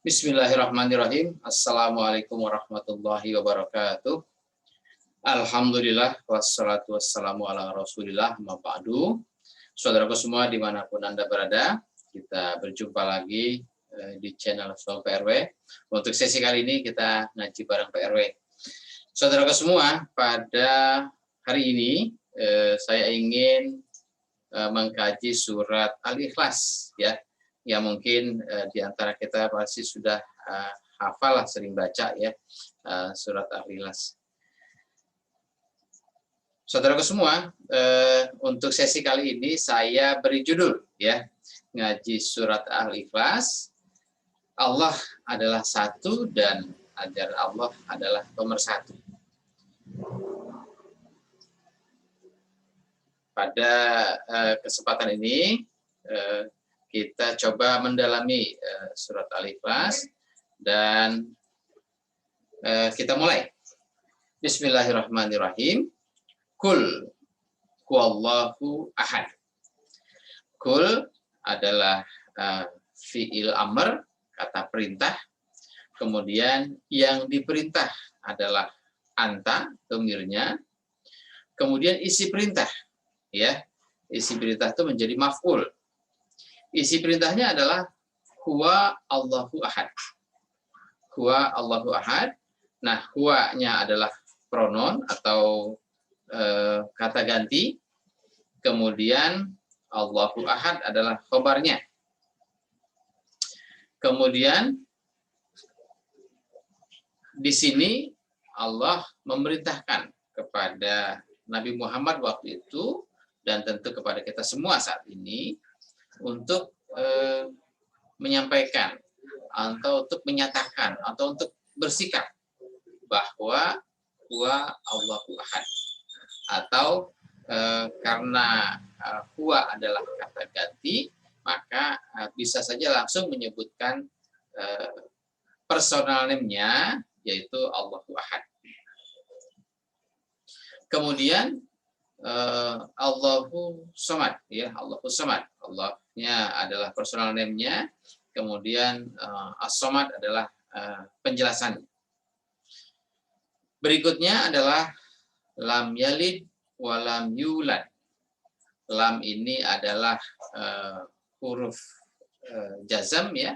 Bismillahirrahmanirrahim. Assalamualaikum warahmatullahi wabarakatuh. Alhamdulillah wassalatu wassalamu ala rasulillah ma ba'du. Saudaraku semua dimanapun Anda berada, kita berjumpa lagi di channel Soal PRW. Untuk sesi kali ini kita ngaji bareng PRW. Saudaraku semua, pada hari ini saya ingin mengkaji surat Al-Ikhlas, ya. Ya mungkin di antara kita pasti sudah hafal lah, sering baca ya surat Al-Ikhlas. Saudaraku semua, untuk sesi kali ini saya beri judul ya, ngaji surat Al-Ikhlas. Allah adalah satu dan ajar Allah adalah pemersatu. Pada kesempatan ini kita coba mendalami surat Al-Ikhlas dan kita mulai. Bismillahirrahmanirrahim. Kul huwallahu ahad. Kul adalah fi'il amr, kata perintah. Kemudian yang diperintah adalah anta, domirnya. Kemudian isi perintah, ya. Isi perintah itu menjadi maf'ul. Isi perintahnya adalah huwa Allahu ahad. Huwa Allahu ahad. Nah, huwa-nya adalah pronoun atau kata ganti. Kemudian Allahu ahad adalah khobarnya. Kemudian di sini Allah memerintahkan kepada Nabi Muhammad waktu itu dan tentu kepada kita semua saat ini untuk menyampaikan atau untuk menyatakan atau untuk bersikap bahwa huwa Allahu ahad, atau karena huwa adalah kata ganti, maka bisa saja langsung menyebutkan personal name-nya, yaitu Allahu ahad. Kemudian Allahu somad, ya, Allahu somad. Allahnya adalah personal name-nya, kemudian as-somad adalah penjelasannya. Berikutnya adalah lam yalid wa lam yulad. Lam ini adalah huruf jazam, ya,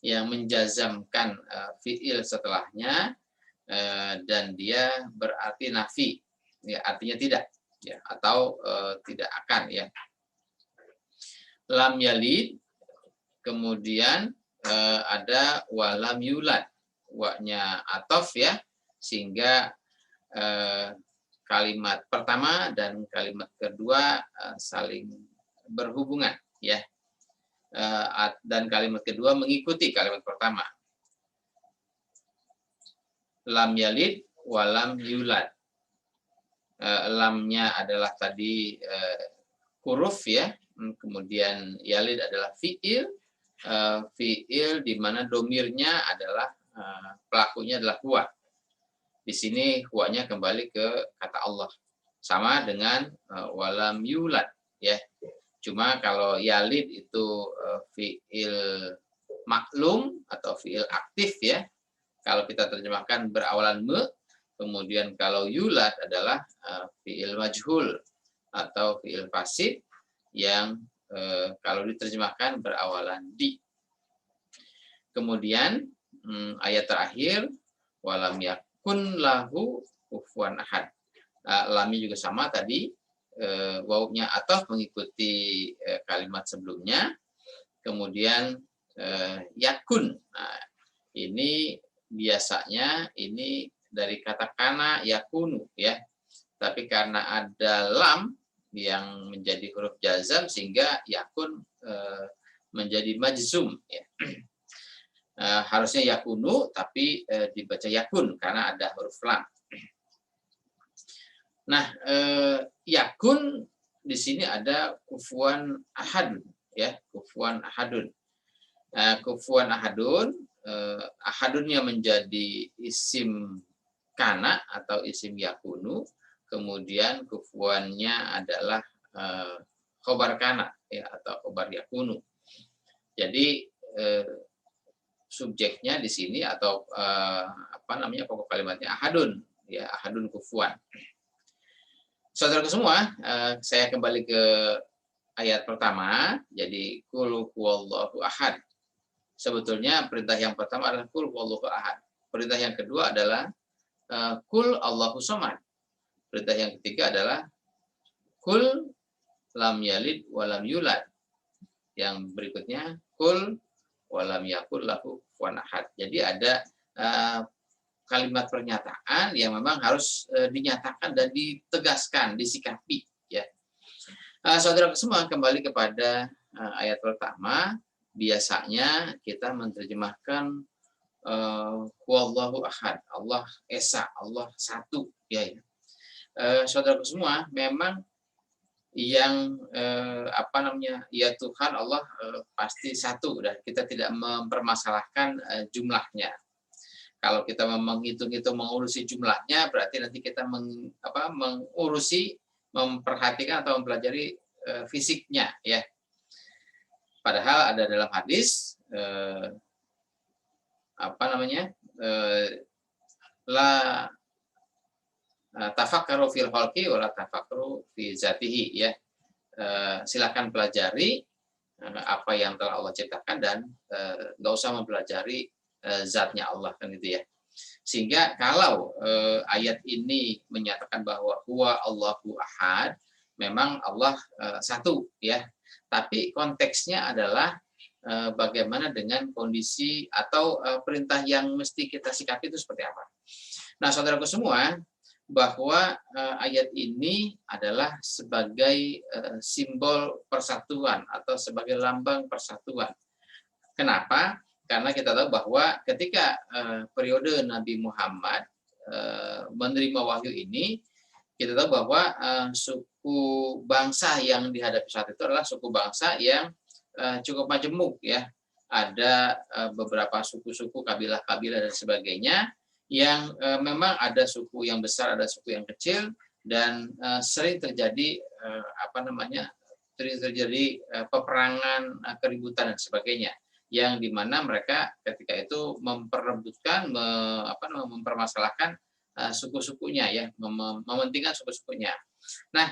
yang menjazamkan fi'il setelahnya, dan dia berarti nafi, ya, artinya tidak. Ya, atau tidak akan, ya. Lam yalid, kemudian ada walam yulad, wa-nya atof, ya, sehingga kalimat pertama dan kalimat kedua saling berhubungan, ya, dan kalimat kedua mengikuti kalimat pertama. Lam yalid walam yulad. Lamnya adalah tadi huruf, ya, kemudian yalid adalah fi'il, fi'il di mana domirnya adalah pelakunya adalah huwa. Di sini huwanya kembali ke kata Allah, sama dengan walam yulad, ya. Cuma kalau yalid itu fi'il maklum atau fi'il aktif, ya. Kalau kita terjemahkan berawalan me. Kemudian kalau yulad adalah fi'il majhul atau fi'il pasif yang kalau diterjemahkan berawalan di. Kemudian ayat terakhir, walam yakun lahu kufuwan ahad. Lamnya juga sama tadi, wawunya ataf mengikuti kalimat sebelumnya. Kemudian yakun. Nah, ini biasanya ini dari kata kana yakunu, ya. Tapi karena ada lam yang menjadi huruf jazam sehingga yakun menjadi majzum, ya. Harusnya yakunu tapi dibaca yakun karena ada huruf lam. Nah, yakun di sini ada kufuwan ahadun, ya, kufuwan ahadun. Kufuwan ahadun, ahadunnya menjadi isim kana atau isim yakunu, kemudian kufuannya adalah khobar kana, ya, atau khobar yakunu. Jadi subjeknya di sini atau apa namanya pokok kalimatnya ahadun, ya ahadun kufuwan. Saudara semua, saya kembali ke ayat pertama. Jadi qul huwallahu ahad. Sebetulnya perintah yang pertama adalah qul huwallahu ahad. Perintah yang kedua adalah qul Allahu somad. Perintah yang ketiga adalah qul lam yalid walam yulad. Yang berikutnya qul walam yakul lahu kufuwan ahad. Jadi ada kalimat pernyataan yang memang harus dinyatakan dan ditegaskan, disikapi, ya. Saudara semua, kembali kepada ayat pertama. Biasanya kita menerjemahkan huwallahu ahad, Allah esa, Allah satu, ya. Saudara semua, memang yang apa namanya, ya Tuhan Allah pasti satu, dan kita tidak mempermasalahkan jumlahnya. Kalau kita menghitung-hitung, mengurusi jumlahnya, berarti nanti kita mengurusi, memperhatikan atau mempelajari fisiknya, ya. Padahal ada dalam hadis apa namanya, la tafakkaru fil khalqi wa la tafakkaru fi zatihi, ya. Silakan pelajari apa yang telah Allah ciptakan dan nggak usah mempelajari zatnya Allah, kan gitu, ya. Sehingga kalau ayat ini menyatakan bahwa huwa Allahu ahad, memang Allah satu, ya. Tapi konteksnya adalah bagaimana dengan kondisi atau perintah yang mesti kita sikapi itu seperti apa. Nah, saudaraku semua, bahwa ayat ini adalah sebagai simbol persatuan atau sebagai lambang persatuan. Kenapa? Karena kita tahu bahwa ketika periode Nabi Muhammad menerima wahyu ini, kita tahu bahwa suku bangsa yang dihadapi saat itu adalah suku bangsa yang cukup majemuk, ya. Ada beberapa suku-suku, kabilah-kabilah dan sebagainya, yang memang ada suku yang besar, ada suku yang kecil, dan sering terjadi terjadi peperangan, keributan dan sebagainya, yang dimana mereka ketika itu memperebutkan, mempermasalahkan suku-sukunya, ya, mementingkan suku-sukunya. Nah,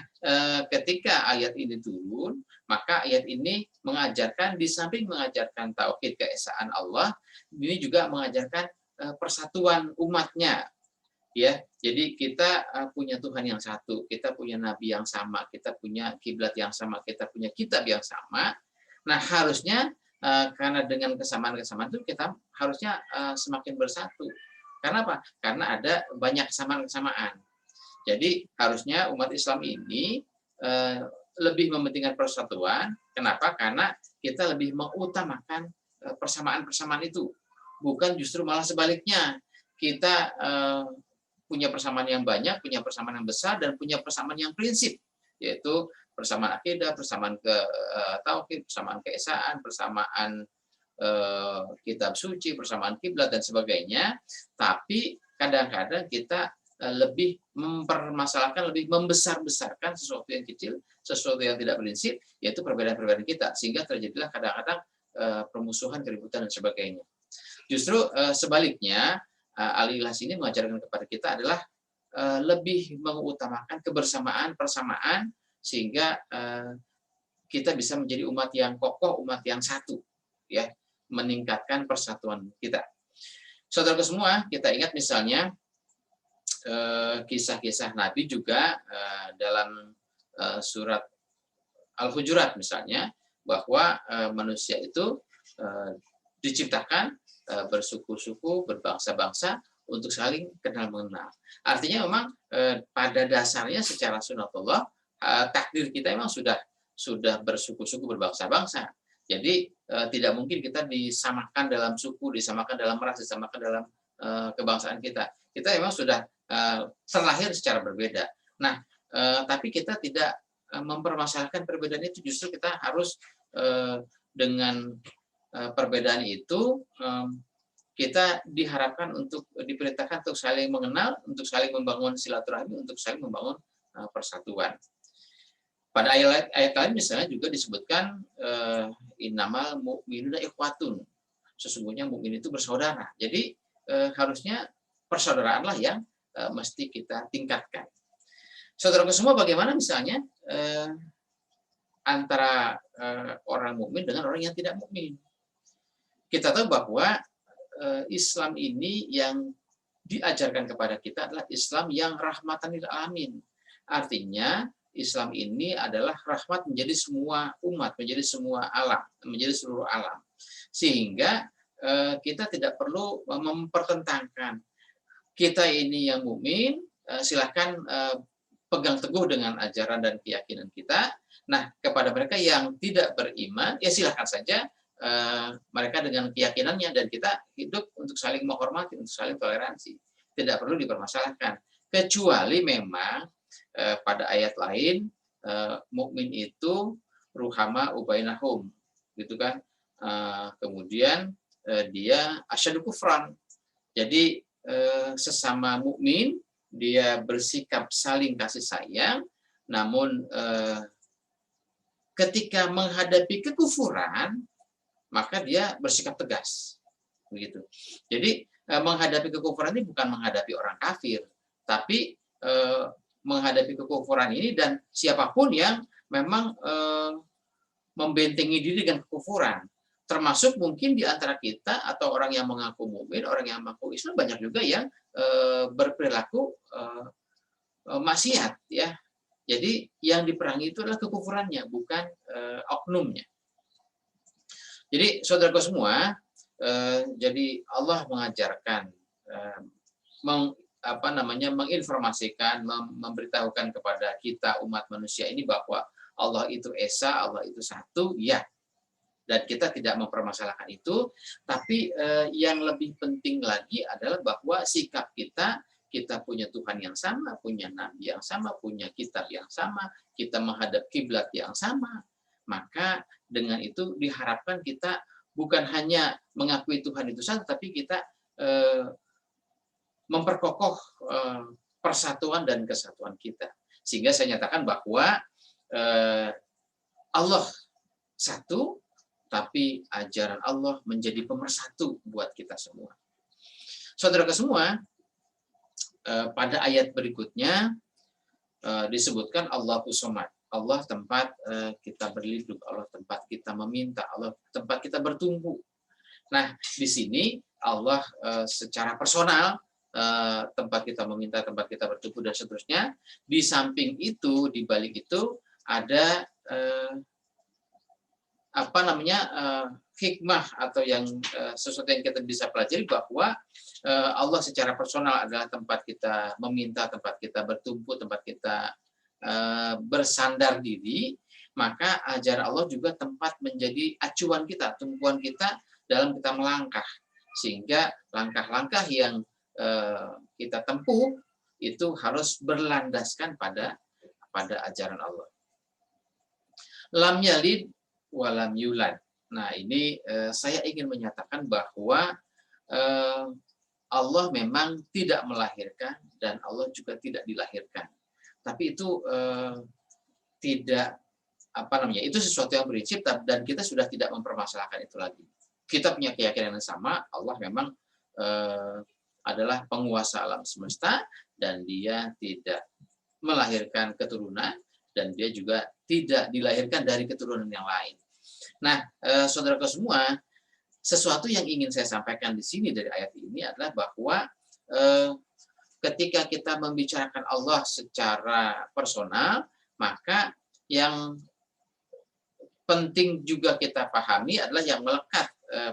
ketika ayat ini turun, maka ayat ini mengajarkan, di samping mengajarkan tauhid keesaan Allah, ini juga mengajarkan persatuan umatnya, ya. Jadi kita punya Tuhan yang satu, kita punya nabi yang sama, kita punya kiblat yang sama, kita punya kitab yang sama. Nah, harusnya karena dengan kesamaan-kesamaan itu kita harusnya semakin bersatu. Karena apa? Karena ada banyak kesamaan-kesamaan. Jadi harusnya umat Islam ini lebih mementingkan persatuan. Kenapa? Karena kita lebih mengutamakan persamaan-persamaan itu. Bukan justru malah sebaliknya. Kita punya persamaan yang banyak, punya persamaan yang besar, dan punya persamaan yang prinsip. Yaitu persamaan akidah, persamaan tauhid, persamaan keesaan, persamaan kitab suci, persamaan kiblat dan sebagainya. Tapi kadang-kadang kita lebih mempermasalahkan, lebih membesar-besarkan sesuatu yang kecil, sesuatu yang tidak prinsip, yaitu perbedaan-perbedaan kita, sehingga terjadilah kadang-kadang permusuhan, keributan dan sebagainya. Justru sebaliknya, Al-Ikhlas ini mengajarkan kepada kita adalah lebih mengutamakan kebersamaan, persamaan, sehingga kita bisa menjadi umat yang kokoh, umat yang satu, ya, meningkatkan persatuan kita. Saudara semua, kita ingat misalnya kisah-kisah Nabi juga dalam surat Al-Hujurat misalnya, bahwa manusia itu diciptakan bersuku-suku, berbangsa-bangsa untuk saling kenal mengenal. Artinya memang pada dasarnya secara sunatullah, takdir kita memang sudah bersuku-suku, berbangsa-bangsa. Jadi tidak mungkin kita disamakan dalam suku, disamakan dalam ras, disamakan dalam kebangsaan kita. Kita memang sudah terlahir secara berbeda. Nah, tapi kita tidak mempermasalahkan perbedaan itu. Justru kita harus dengan perbedaan itu kita diharapkan untuk diperintahkan untuk saling mengenal, untuk saling membangun silaturahmi, untuk saling membangun persatuan. Pada ayat lain misalnya juga disebutkan innamal mu'minuna ikhwatun. sesungguhnya mukmin itu bersaudara. Jadi harusnya persaudaraanlah yang mesti kita tingkatkan. Saudaraku semua, bagaimana misalnya antara orang mukmin dengan orang yang tidak mukmin? Kita tahu bahwa Islam ini yang diajarkan kepada kita adalah Islam yang rahmatan lil alamin. Artinya Islam ini adalah rahmat menjadi semua umat, menjadi semua alam, menjadi seluruh alam. Sehingga kita tidak perlu mempertentangkan. Kita ini yang mukmin, silahkan pegang teguh dengan ajaran dan keyakinan kita. Nah, kepada mereka yang tidak beriman, ya silahkan saja mereka dengan keyakinannya, dan kita hidup untuk saling menghormati, untuk saling toleransi. Tidak perlu dipermasalahkan. Kecuali memang pada ayat lain, mukmin itu ruhama ubainahum, gitu kan. Kemudian dia asyadu kufran. Jadi sesama mukmin dia bersikap saling kasih sayang, namun ketika menghadapi kekufuran maka dia bersikap tegas, begitu. Jadi menghadapi kekufuran ini bukan menghadapi orang kafir, tapi menghadapi kekufuran ini dan siapapun yang memang membentengi diri dengan kekufuran, termasuk mungkin di antara kita atau orang yang mengaku mukmin, orang yang mengaku Islam, banyak juga yang berperilaku maksiat, ya. Jadi yang diperangi itu adalah kekufurannya, bukan oknumnya. Jadi saudaraku semua, jadi Allah mengajarkan, menginformasikan, memberitahukan kepada kita umat manusia ini bahwa Allah itu esa, Allah itu satu, ya. Dan kita tidak mempermasalahkan itu, tapi yang lebih penting lagi adalah bahwa sikap kita punya Tuhan yang sama, punya Nabi yang sama, punya kitab yang sama, kita menghadap kiblat yang sama. Maka dengan itu diharapkan kita bukan hanya mengakui Tuhan itu satu, tapi kita memperkokoh persatuan dan kesatuan kita. Sehingga saya nyatakan bahwa Allah satu, tapi ajaran Allah menjadi pemersatu buat kita semua. Saudara semua, pada ayat berikutnya disebutkan Allahu Somad. Allah tempat kita berlindung, Allah tempat kita meminta, Allah tempat kita bertumbuh. Nah, di sini Allah secara personal, tempat kita meminta, tempat kita bertumbuh, dan seterusnya. Di samping itu, di balik itu ada hikmah atau yang sesuatu yang kita bisa pelajari, bahwa Allah secara personal adalah tempat kita meminta, tempat kita bertumbuh, tempat kita bersandar diri. Maka ajaran Allah juga tempat menjadi acuan kita, tumpuan kita dalam kita melangkah, sehingga langkah-langkah yang kita tempuh itu harus berlandaskan pada ajaran Allah. Lam yalid walam yulad. Nah, ini saya ingin menyatakan bahwa Allah memang tidak melahirkan dan Allah juga tidak dilahirkan. Tapi itu tidak itu sesuatu yang prinsip, dan kita sudah tidak mempermasalahkan itu lagi. Kita punya keyakinan yang sama, Allah memang adalah penguasa alam semesta, dan dia tidak melahirkan keturunan, dan dia juga tidak dilahirkan dari keturunan yang lain. Nah, saudaraku semua, sesuatu yang ingin saya sampaikan di sini dari ayat ini adalah bahwa ketika kita membicarakan Allah secara personal, maka yang penting juga kita pahami adalah yang melekat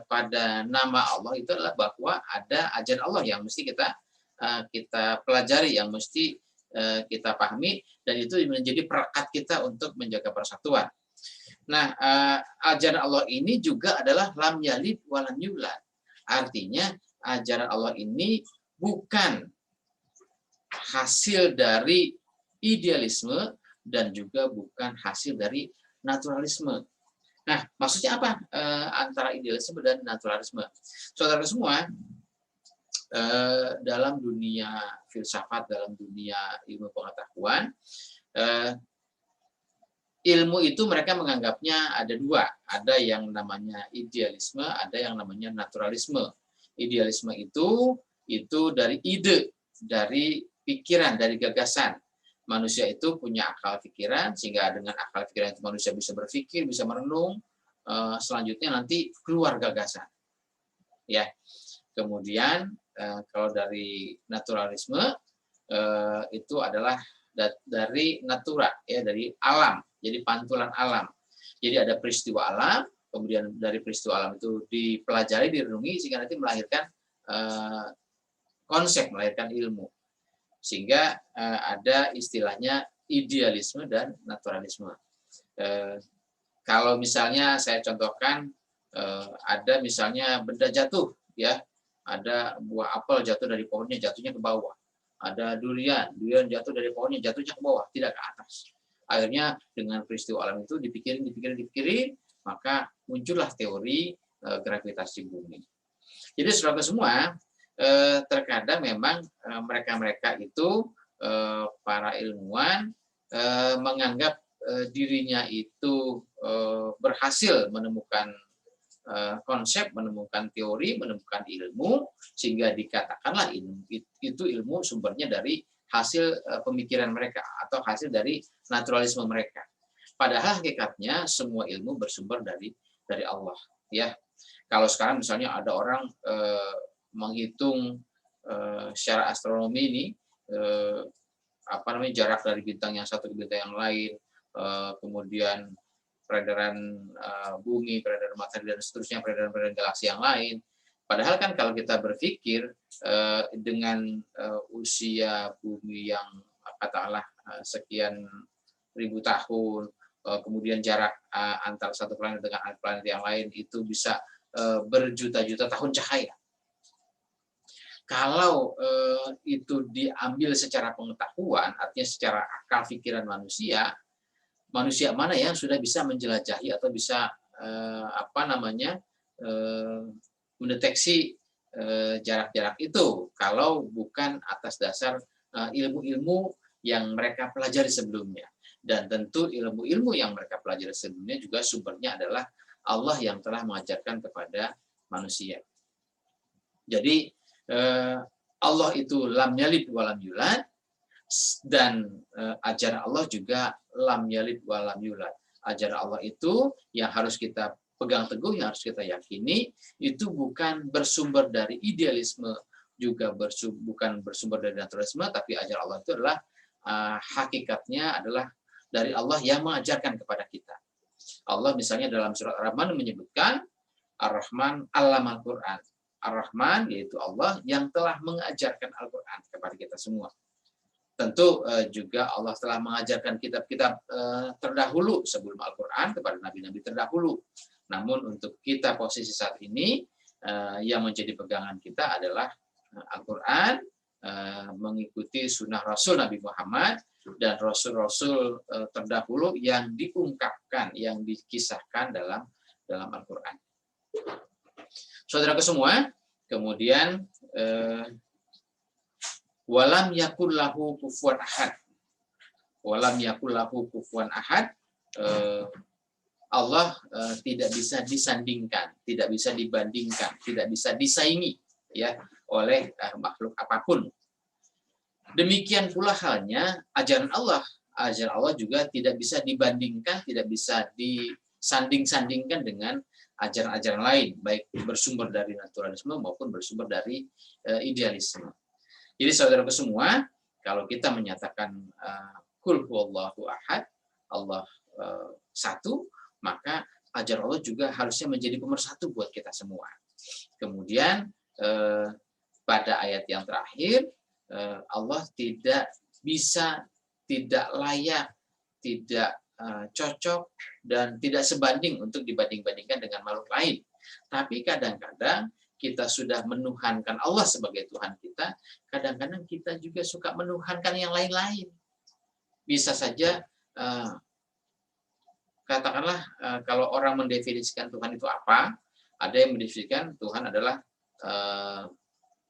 pada nama Allah itu adalah bahwa ada ajaran Allah yang mesti kita pelajari, yang mesti kita pahami, dan itu menjadi perekat kita untuk menjaga persatuan. Nah, ajaran Allah ini juga adalah lam yalid walam yulad. Artinya ajaran Allah ini bukan hasil dari idealisme dan juga bukan hasil dari naturalisme. Nah, maksudnya apa antara idealisme dan naturalisme? Saudara semua, dalam dunia filsafat, dalam dunia ilmu pengetahuan, ilmu itu mereka menganggapnya ada dua, ada yang namanya idealisme, ada yang namanya naturalisme. Idealisme itu dari ide, dari pikiran, dari gagasan. Manusia itu punya akal pikiran, sehingga dengan akal pikiran itu manusia bisa berpikir, bisa merenung, selanjutnya nanti keluar gagasan. Ya, kemudian kalau dari naturalisme itu adalah dari natura, ya, dari alam, jadi pantulan alam. Jadi ada peristiwa alam, kemudian dari peristiwa alam itu dipelajari, direnungi, sehingga nanti melahirkan konsep, melahirkan ilmu. Sehingga ada istilahnya idealisme dan naturalisme. Kalau misalnya saya contohkan, ada misalnya benda jatuh, ya, ada buah apel jatuh dari pohonnya, jatuhnya ke bawah. Ada durian jatuh dari pohonnya, jatuhnya ke bawah, tidak ke atas. Akhirnya dengan peristiwa alam itu dipikirin, maka muncullah teori gravitasi bumi. Jadi saudara semua, terkadang memang mereka-mereka itu, para ilmuwan, menganggap dirinya itu berhasil menemukan konsep, menemukan teori, menemukan ilmu, sehingga dikatakanlah itu ilmu sumbernya dari hasil pemikiran mereka atau hasil dari naturalisme mereka. Padahal hakikatnya semua ilmu bersumber dari Allah. Ya, kalau sekarang misalnya ada orang menghitung secara astronomi ini, jarak dari bintang yang satu ke bintang yang lain, kemudian peredaran bumi, peredaran matahari, dan seterusnya, peredaran galaksi yang lain. Padahal kan kalau kita berpikir dengan usia bumi yang katakanlah sekian ribu tahun, kemudian jarak antar satu planet dengan planet yang lain itu bisa berjuta-juta tahun cahaya. Kalau itu diambil secara pengetahuan, artinya secara akal pikiran manusia mana yang sudah bisa menjelajahi atau bisa mendeteksi jarak-jarak itu kalau bukan atas dasar ilmu-ilmu yang mereka pelajari sebelumnya. Dan tentu ilmu-ilmu yang mereka pelajari sebelumnya juga sumbernya adalah Allah yang telah mengajarkan kepada manusia. Jadi Allah itu lam yalid wa lam yulad, dan ajaran Allah juga lam yalid wa lam yulad. Ajaran Allah itu yang harus kita pegang teguh, yang harus kita yakini, itu bukan bersumber dari idealisme, juga bukan bersumber dari naturalisme, tapi ajaran Allah itu adalah hakikatnya adalah dari Allah yang mengajarkan kepada kita. Allah misalnya dalam surat Ar-Rahman menyebutkan Ar-Rahman allamal Quran. Ar-Rahman yaitu Allah yang telah mengajarkan Al-Quran kepada kita semua. Tentu juga Allah telah mengajarkan kitab-kitab terdahulu sebelum Al-Quran kepada nabi-nabi terdahulu. Namun untuk kita posisi saat ini, yang menjadi pegangan kita adalah Al-Quran, mengikuti sunnah Rasul Nabi Muhammad, dan Rasul-Rasul terdahulu yang diungkapkan, yang dikisahkan dalam Al-Quran. Saudara semua, kemudian walam yakul lahu kufuwan ahad. Walam yakul lahu kufuwan ahad. Allah tidak bisa disandingkan, tidak bisa dibandingkan, tidak bisa disaingi, ya, oleh makhluk apapun. Demikian pula halnya ajaran Allah. Ajaran Allah juga tidak bisa dibandingkan, tidak bisa disanding-sandingkan dengan ajaran-ajaran lain, baik bersumber dari naturalisme maupun bersumber dari idealisme. Jadi saudaraku semua, kalau kita menyatakan kul huwallahu ahad, Allah satu, maka ajaran Allah juga harusnya menjadi pemersatu buat kita semua. Kemudian pada ayat yang terakhir, Allah tidak bisa, tidak layak, tidak cocok, dan tidak sebanding untuk dibanding-bandingkan dengan makhluk lain. Tapi kadang-kadang kita sudah menuhankan Allah sebagai Tuhan kita, kadang-kadang kita juga suka menuhankan yang lain-lain. Bisa saja, katakanlah, kalau orang mendefinisikan Tuhan itu apa, ada yang mendefinisikan Tuhan adalah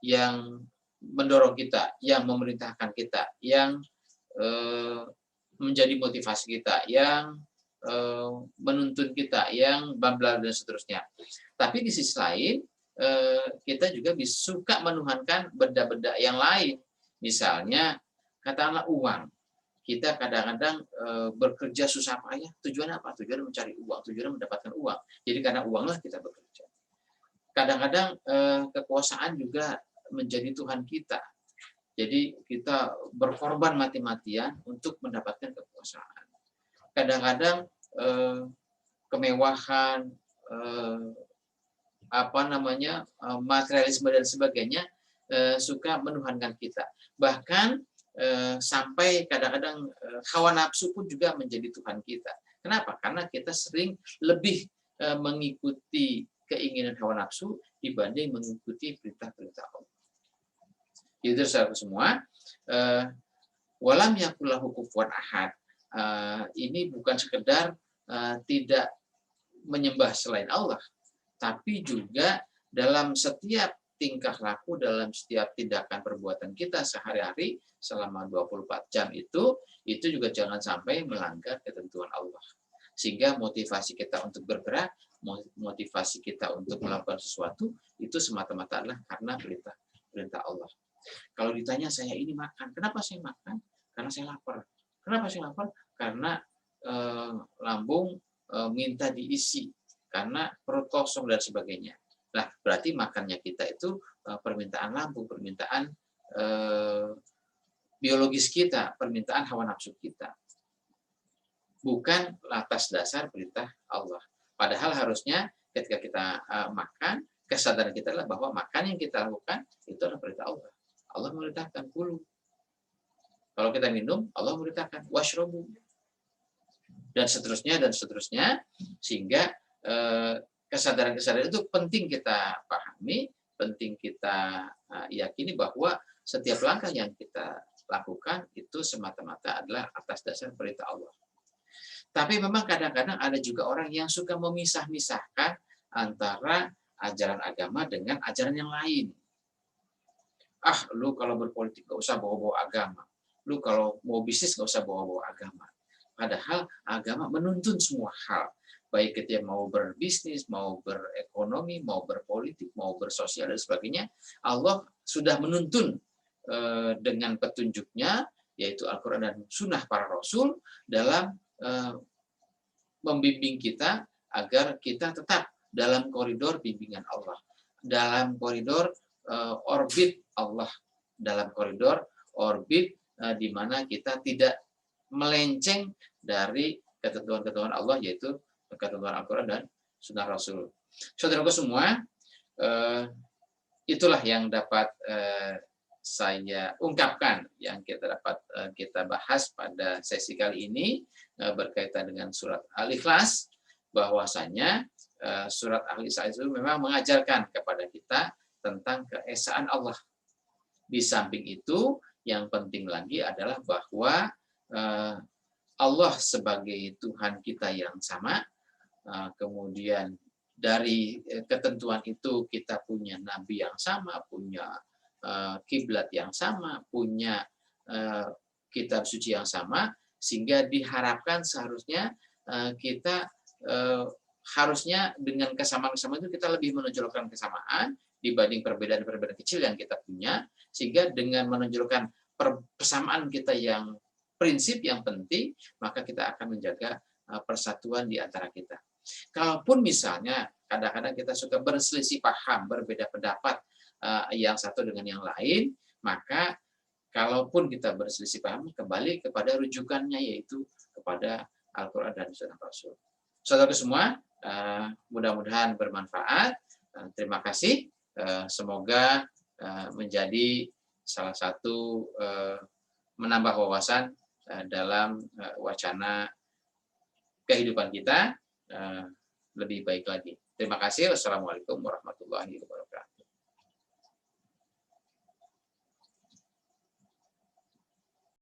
yang mendorong kita, yang memerintahkan kita, yang menjadi motivasi kita, yang menuntun kita, yang bla dan seterusnya. Tapi di sisi lain kita juga suka menuhankan benda-benda yang lain. Misalnya katakanlah uang. Kita kadang-kadang bekerja susah payah. Tujuannya apa? Tujuannya mencari uang, tujuannya mendapatkan uang. Jadi karena uanglah kita bekerja. Kadang-kadang kekuasaan juga menjadi Tuhan kita. Jadi kita berkorban mati-matian untuk mendapatkan kekuasaan. Kadang-kadang kemewahan, materialisme dan sebagainya suka menuhankan kita. Bahkan sampai kadang-kadang hawa nafsu pun juga menjadi Tuhan kita. Kenapa? Karena kita sering lebih mengikuti keinginan hawa nafsu dibanding mengikuti perintah-perintah Allah. Jadi saudara semua, walam yakullahu kufuwan ahad. Ini bukan sekedar tidak menyembah selain Allah, tapi juga dalam setiap tingkah laku, dalam setiap tindakan perbuatan kita sehari-hari selama 24 jam itu juga jangan sampai melanggar ketentuan Allah. Sehingga motivasi kita untuk bergerak, motivasi kita untuk melakukan sesuatu itu semata-mata adalah karena perintah Allah. Kalau ditanya saya ini makan, kenapa saya makan? Karena saya lapar. Kenapa saya lapar? Karena lambung minta diisi, karena perut kosong dan sebagainya. Nah, berarti makannya kita itu permintaan lambung, permintaan biologis kita, permintaan hawa nafsu kita. Bukan atas dasar perintah Allah. Padahal harusnya ketika kita makan, kesadaran kita adalah bahwa makan yang kita lakukan itu adalah perintah Allah. Allah memerintahkan kulu. Kalau kita minum, Allah memerintahkan washrobu. Dan seterusnya, sehingga kesadaran-kesadaran itu penting kita pahami, penting kita yakini bahwa setiap langkah yang kita lakukan itu semata-mata adalah atas dasar perintah Allah. Tapi memang kadang-kadang ada juga orang yang suka memisah-misahkan antara ajaran agama dengan ajaran yang lain. Lu kalau berpolitik gak usah bawa-bawa agama. Lu kalau mau bisnis gak usah bawa-bawa agama. Padahal agama menuntun semua hal. Baik itu yang mau berbisnis, mau berekonomi, mau berpolitik, mau bersosial dan sebagainya. Allah sudah menuntun dengan petunjuknya, yaitu Al-Quran dan Sunnah para Rasul, dalam membimbing kita agar kita tetap dalam koridor bimbingan Allah. Dalam koridor orbit Allah, dalam koridor orbit di mana kita tidak melenceng dari ketentuan-ketentuan Allah, yaitu ketentuan Al-Quran dan Sunnah Rasul. Saudaraku semua, itulah yang dapat saya ungkapkan, yang kita dapat kita bahas pada sesi kali ini berkaitan dengan surat Al-Ikhlas, bahwasanya surat Al-Ikhlas itu memang mengajarkan kepada kita tentang keesaan Allah. Di samping itu, yang penting lagi adalah bahwa Allah sebagai Tuhan kita yang sama, kemudian dari ketentuan itu kita punya nabi yang sama, punya kiblat yang sama, punya kitab suci yang sama, sehingga diharapkan seharusnya kita harusnya dengan kesamaan-kesamaan itu kita lebih menonjolkan kesamaan dibanding perbedaan-perbedaan kecil yang kita punya, sehingga dengan menonjolkan persamaan kita yang prinsip yang penting, maka kita akan menjaga persatuan di antara kita. Kalaupun misalnya kadang-kadang kita suka berselisih paham, berbeda pendapat yang satu dengan yang lain, maka kalaupun kita berselisih paham, kembali kepada rujukannya, yaitu kepada Al-Quran dan Sunnah Rasul. Saudara semua, mudah-mudahan bermanfaat. Terima kasih. Semoga menjadi salah satu menambah wawasan dalam wacana kehidupan kita lebih baik lagi. Terima kasih. Wassalamualaikum warahmatullahi wabarakatuh.